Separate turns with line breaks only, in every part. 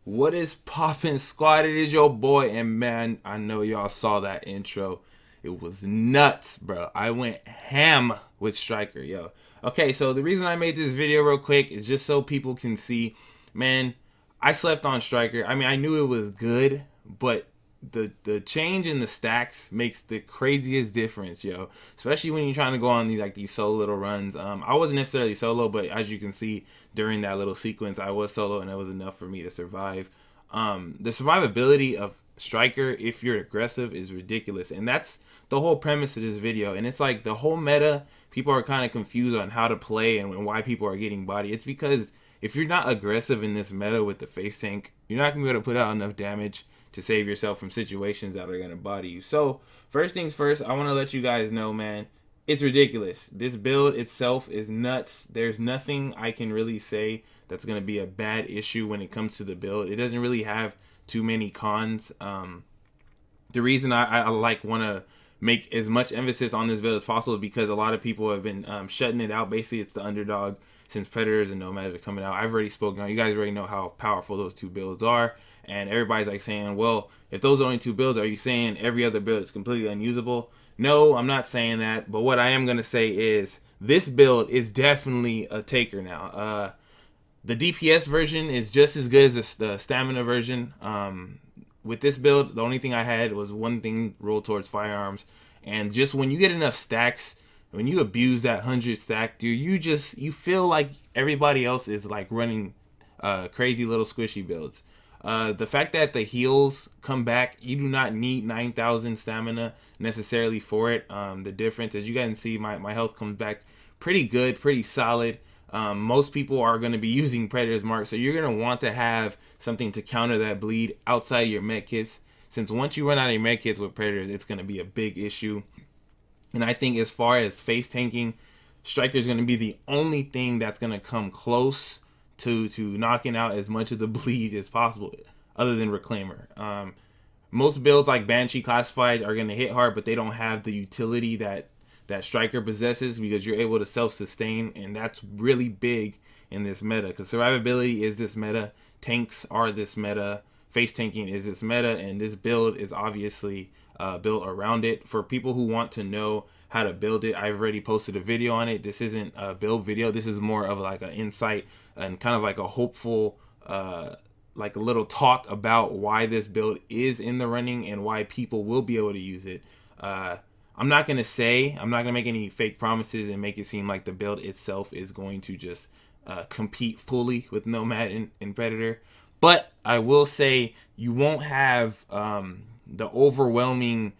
What is poppin', squad? It is your boy, and man, I know y'all saw that intro. It was nuts, bro. I went ham with Striker, yo. Okay, so the reason I made this video real quick is just so people can see, man, I slept on Striker. I mean, I knew it was good, but the change in the stacks makes the craziest difference, yo. Especially when you're trying to go on these solo little runs. I wasn't necessarily solo, but as you can see during that little sequence, I was solo, and it was enough for me to survive. The survivability of Striker, if you're aggressive, is ridiculous, and that's the whole premise of this video. And it's like the whole meta, people are kind of confused on how to play and why people are getting body. It's because if you're not aggressive in this meta with the face tank, you're not gonna be able to put out enough damage to save yourself from situations that are gonna body you. So first things first, I want to let you guys know, man, it's ridiculous. This build itself is nuts. There's nothing I can really say that's gonna be a bad issue when it comes to the build. It doesn't really have too many cons. The reason I want to make as much emphasis on this build as possible is because a lot of people have been shutting it out. Basically, it's the underdog since Predators and Nomads are coming out. I've already spoken on. You guys already know how powerful those two builds are, and everybody's like saying, well, if those are only two builds, are you saying every other build is completely unusable? No, I'm not saying that, but what I am going to say is this build is definitely a taker now. The DPS version is just as good as the stamina version. With this build, the only thing I had was one thing rolled towards firearms. And just when you get enough stacks, when you abuse that 100 stack, dude, you feel like everybody else is like running crazy little squishy builds. The fact that the heals come back, you do not need 9,000 stamina necessarily for it. The difference, as you guys can see, my health comes back pretty good, pretty solid. Most people are going to be using Predator's Mark, so you're going to want to have something to counter that bleed outside your med kits, since once you run out of your med kits with Predators, it's going to be a big issue. And I think as far as face tanking, Striker is going to be the only thing that's going to come close to knocking out as much of the bleed as possible, other than Reclaimer. Most builds like Banshee Classified are going to hit hard, but they don't have the utility that Striker possesses, because you're able to self-sustain, and that's really big in this meta, because survivability is this meta, tanks are this meta, face tanking is this meta, and this build is obviously built around it. For people who want to know how to build it, I've already posted a video on it. This isn't a build video, this is more of like an insight and kind of like a hopeful like a little talk about why this build is in the running and why people will be able to use it. I'm not going to make any fake promises and make it seem like the build itself is going to just compete fully with Nomad and Predator. But I will say you won't have the overwhelming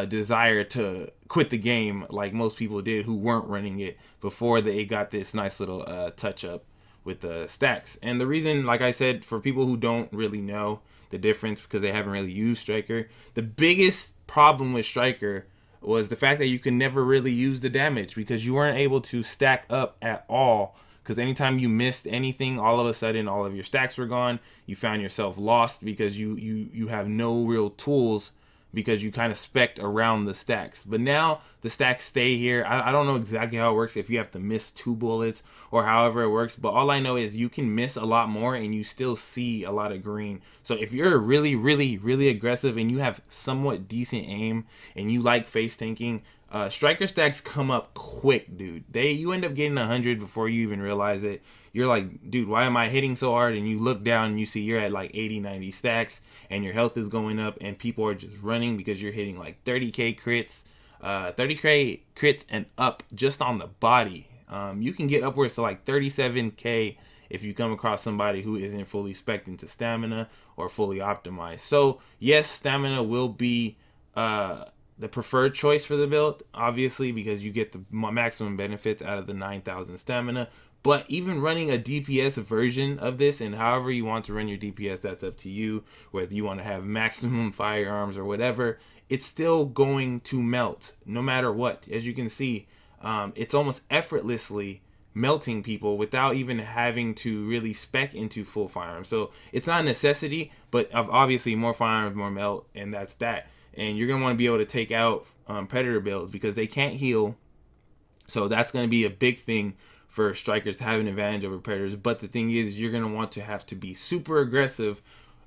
desire to quit the game like most people did who weren't running it before they got this nice little touch up with the stacks. And the reason, like I said, for people who don't really know the difference because they haven't really used Striker, the biggest problem with Striker was the fact that you could never really use the damage because you weren't able to stack up at all. Because anytime you missed anything, all of a sudden all of your stacks were gone. You found yourself lost because you have no real tools because you kind of specced around the stacks. But now the stacks stay here. I don't know exactly how it works, if you have to miss 2 bullets or however it works, but all I know is you can miss a lot more and you still see a lot of green. So if you're really aggressive and you have somewhat decent aim and you like face tanking, Striker stacks come up quick, dude. You end up getting 100 before you even realize it. You're like, dude, why am I hitting so hard? And you look down and you see you're at like 80, 90 stacks and your health is going up and people are just running because you're hitting like 30k crits, 30k crits and up just on the body. You can get upwards to like 37k if you come across somebody who isn't fully spec'd into stamina or fully optimized. So yes, stamina will be the preferred choice for the build, obviously, because you get the maximum benefits out of the 9,000 stamina. But even running a DPS version of this, and however you want to run your DPS, that's up to you, whether you want to have maximum firearms or whatever, it's still going to melt no matter what. As you can see, it's almost effortlessly melting people without even having to really spec into full firearms. So it's not a necessity, but obviously more firearms, more melt, and that's that. And you're going to want to be able to take out Predator builds because they can't heal. So that's going to be a big thing for Strikers to have an advantage over Predators. But the thing is, you're going to want to have to be super aggressive,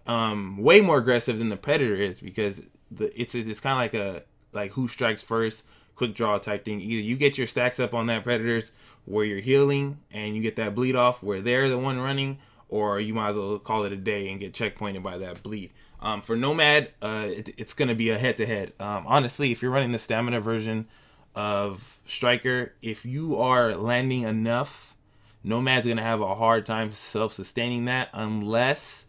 way more aggressive than the Predator is, because it's kind of like who strikes first, quick draw type thing. Either you get your stacks up on that Predators where you're healing and you get that bleed off where they're the one running, or you might as well call it a day and get checkpointed by that bleed. For Nomad, it's going to be a head-to-head. Honestly, if you're running the stamina version of Striker, if you are landing enough, Nomad's going to have a hard time self-sustaining that unless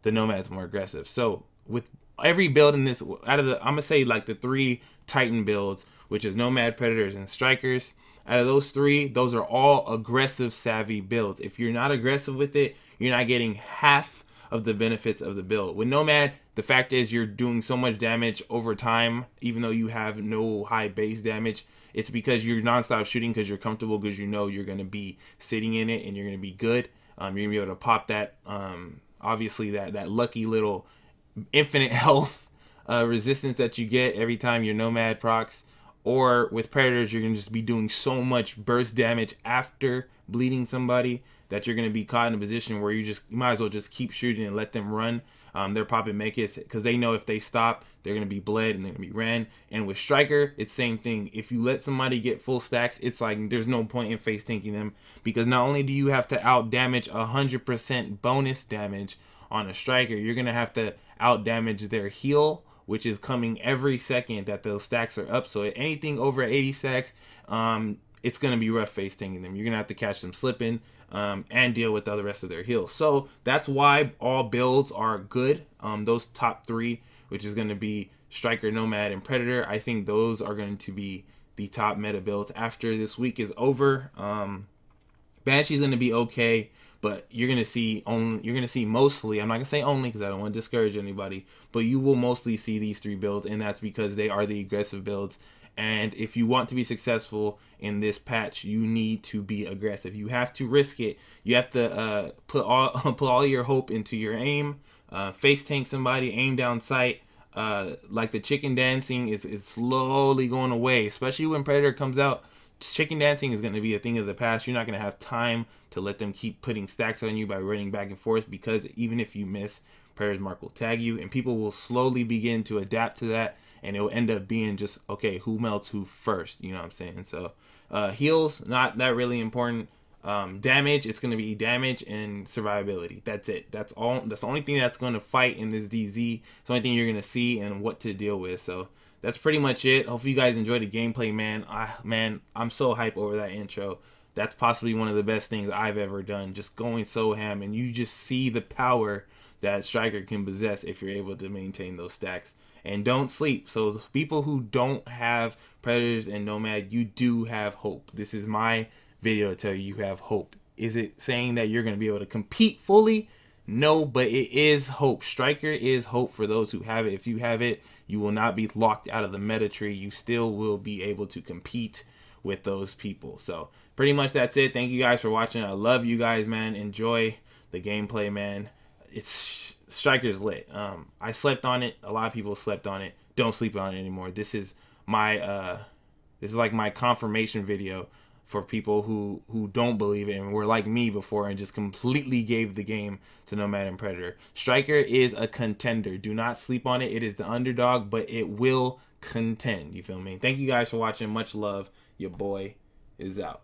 the Nomad's more aggressive. So with every build in this, out of the, I'm going to say like the 3 Titan builds, which is Nomad, Predators, and Strikers, out of those 3, those are all aggressive savvy builds. If you're not aggressive with it, you're not getting half of the benefits of the build. With Nomad, the fact is you're doing so much damage over time, even though you have no high base damage. It's because you're nonstop shooting because you're comfortable, because you know you're going to be sitting in it and you're going to be good. You're going to be able to pop that, obviously that lucky little infinite health resistance that you get every time your Nomad procs. Or with Predators, you're going to just be doing so much burst damage after bleeding somebody that you're going to be caught in a position where you might as well just keep shooting and let them run. They're popping make-its because they know if they stop, they're going to be bled and they're going to be ran. And with Striker, it's same thing. If you let somebody get full stacks, it's like there's no point in face tanking them, because not only do you have to out damage 100% bonus damage on a Striker, you're going to have to out damage their heal, which is coming every second that those stacks are up. So at anything over 80 stacks, it's going to be rough face tanking them. You're going to have to catch them slipping and deal with the rest of their heals. So that's why all builds are good. Those top 3, which is going to be Striker, Nomad, and Predator, I think those are going to be the top meta builds after this week is over. Banshee's going to be okay, but you're going to see mostly, I'm not going to say only because I don't want to discourage anybody, but you will mostly see these 3 builds, and that's because they are the aggressive builds. And if you want to be successful in this patch, you need to be aggressive. You have to risk it. You have to put all your hope into your aim, face tank somebody, aim down sight. Like the chicken dancing is slowly going away, especially when Predator comes out. Chicken dancing is going to be a thing of the past. You're not going to have time to let them keep putting stacks on you by running back and forth, because even if you miss, Predator's mark will tag you, and people will slowly begin to adapt to that, and it will end up being just, okay, who melts who first, you know what I'm saying? So heals, not that really important. Damage, it's going to be damage and survivability. That's it. That's all. That's the only thing that's going to fight in this DZ. It's the only thing you're going to see and what to deal with. So that's pretty much it. Hopefully you guys enjoyed the gameplay, man. Man, I'm so hyped over that intro. That's possibly one of the best things I've ever done. Just going so ham, and you just see the power that Striker can possess if you're able to maintain those stacks. And don't sleep. So the people who don't have Predators and Nomad, you do have hope. This is my video to tell you have hope. Is it saying that you're going to be able to compete fully? No, but it is hope. Striker is hope for those who have it. If you have it, you will not be locked out of the meta tree. You still will be able to compete with those people. So pretty much that's it. Thank you guys for watching. I love you guys, man. Enjoy the gameplay, man. It's Striker's lit. I slept on it. A lot of people slept on it. Don't sleep on it anymore. This is like my confirmation video for people who don't believe it and were like me before and just completely gave the game to Nomad and Predator. Striker is a contender. Do not sleep on it. It is the underdog, but it will contend. You feel me? Thank you guys for watching. Much love. Your boy is out.